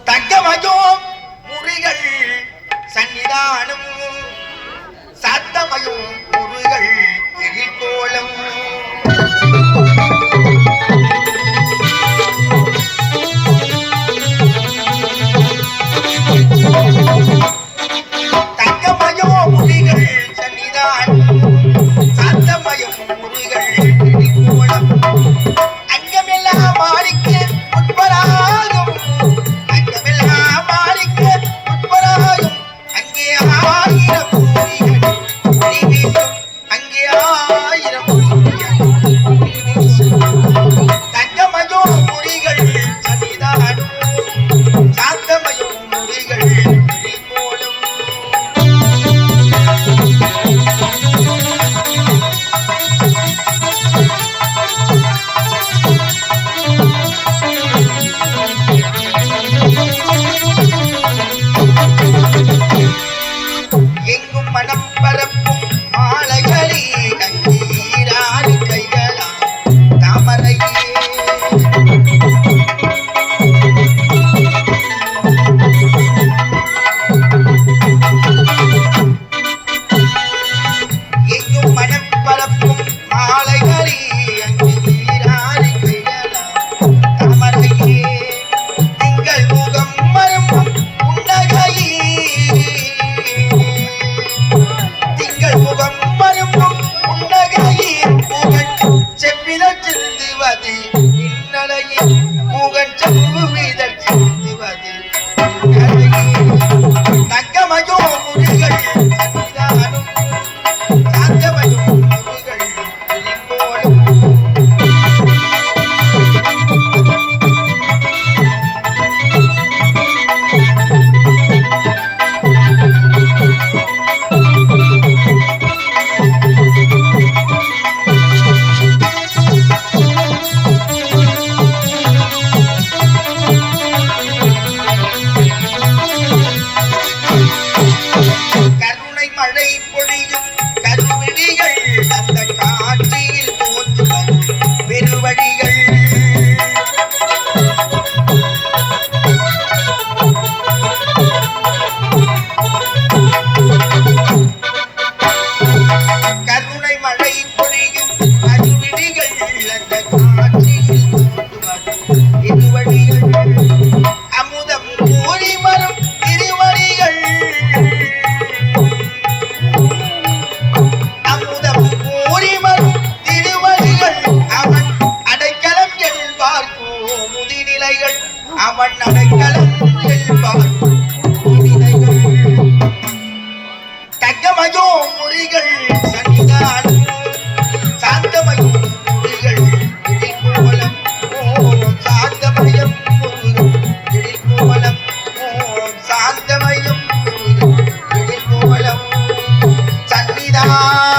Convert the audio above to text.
தங்கமயம் முறிகள் சன்னிதானம் சாத்தமயம் முருகள் எழில்கோலம் தங்கமயம் முறிகள் சன்னிதானம் சாத்தமயம் முருகள் எழில்கோலம் அங்கமெல்லாம் மாறிக்க உட்பராகும் அங்கமெல்லாம் மாறிக்க உட்பராகும் அங்கே ஆயிரம் பூரிகள் ஒளி வீசும் அங்கே ஆயிரம் பூரிகள் ஒளி வீசும் தங்கமயோ முறிகள் சன்னிதானம் சாந்தமயோ முறிகள் போலும் எங்கும் மனம் பரப்பும் மாலைகளே அங்கீராறு கைகளாம் தாமரையே எங்கும் மனம் பரப்பும் மாலைகளே அங்கீராறு கைகளாம் தாமரையே திங்கள் முகம் மரும்பும் புன்னகையே திங்கள் முகம் மரும்பும் புன்னகையே முகன் செவ்விதழ் சிந்துவது இன்னலையே முகன் செவ்விதழ் சிந்துவது இன்னலையே தங்கமயோ முறிகள் சன்னிதானம் சாந்தமயோ முறிகள் எழில்கோலம் கருணை மழை பொழியும் கருவிழிகள் அந்த காட்சியில் தோன்றுவது பெருவழிகள் கருணை மழை பொழியும் கருவிழிகள் அந்த காட்சியில் தோன்றுவது பெருவழிகள் அமுதம் கூறி வரும் திருவடிகள் அமுதம் கூறி வரும் திருவடிகள் அவன் அடைக்கலம் என்பார்க்கோ முதிநிலைகள் அவன் அடைக்கலம் என்பார்க்கோ முதிநிலைகள் தங்கமயோ முறிகள் சன்னிதானம் சாந்தமயோ முறிகள் எழில்கோலம் ஓம் சாந்தமயம் முருகன் எழில்கோலம் ஓம் சாந்தமயம் முருகன் எழில்கோலம் சன்னிதானம்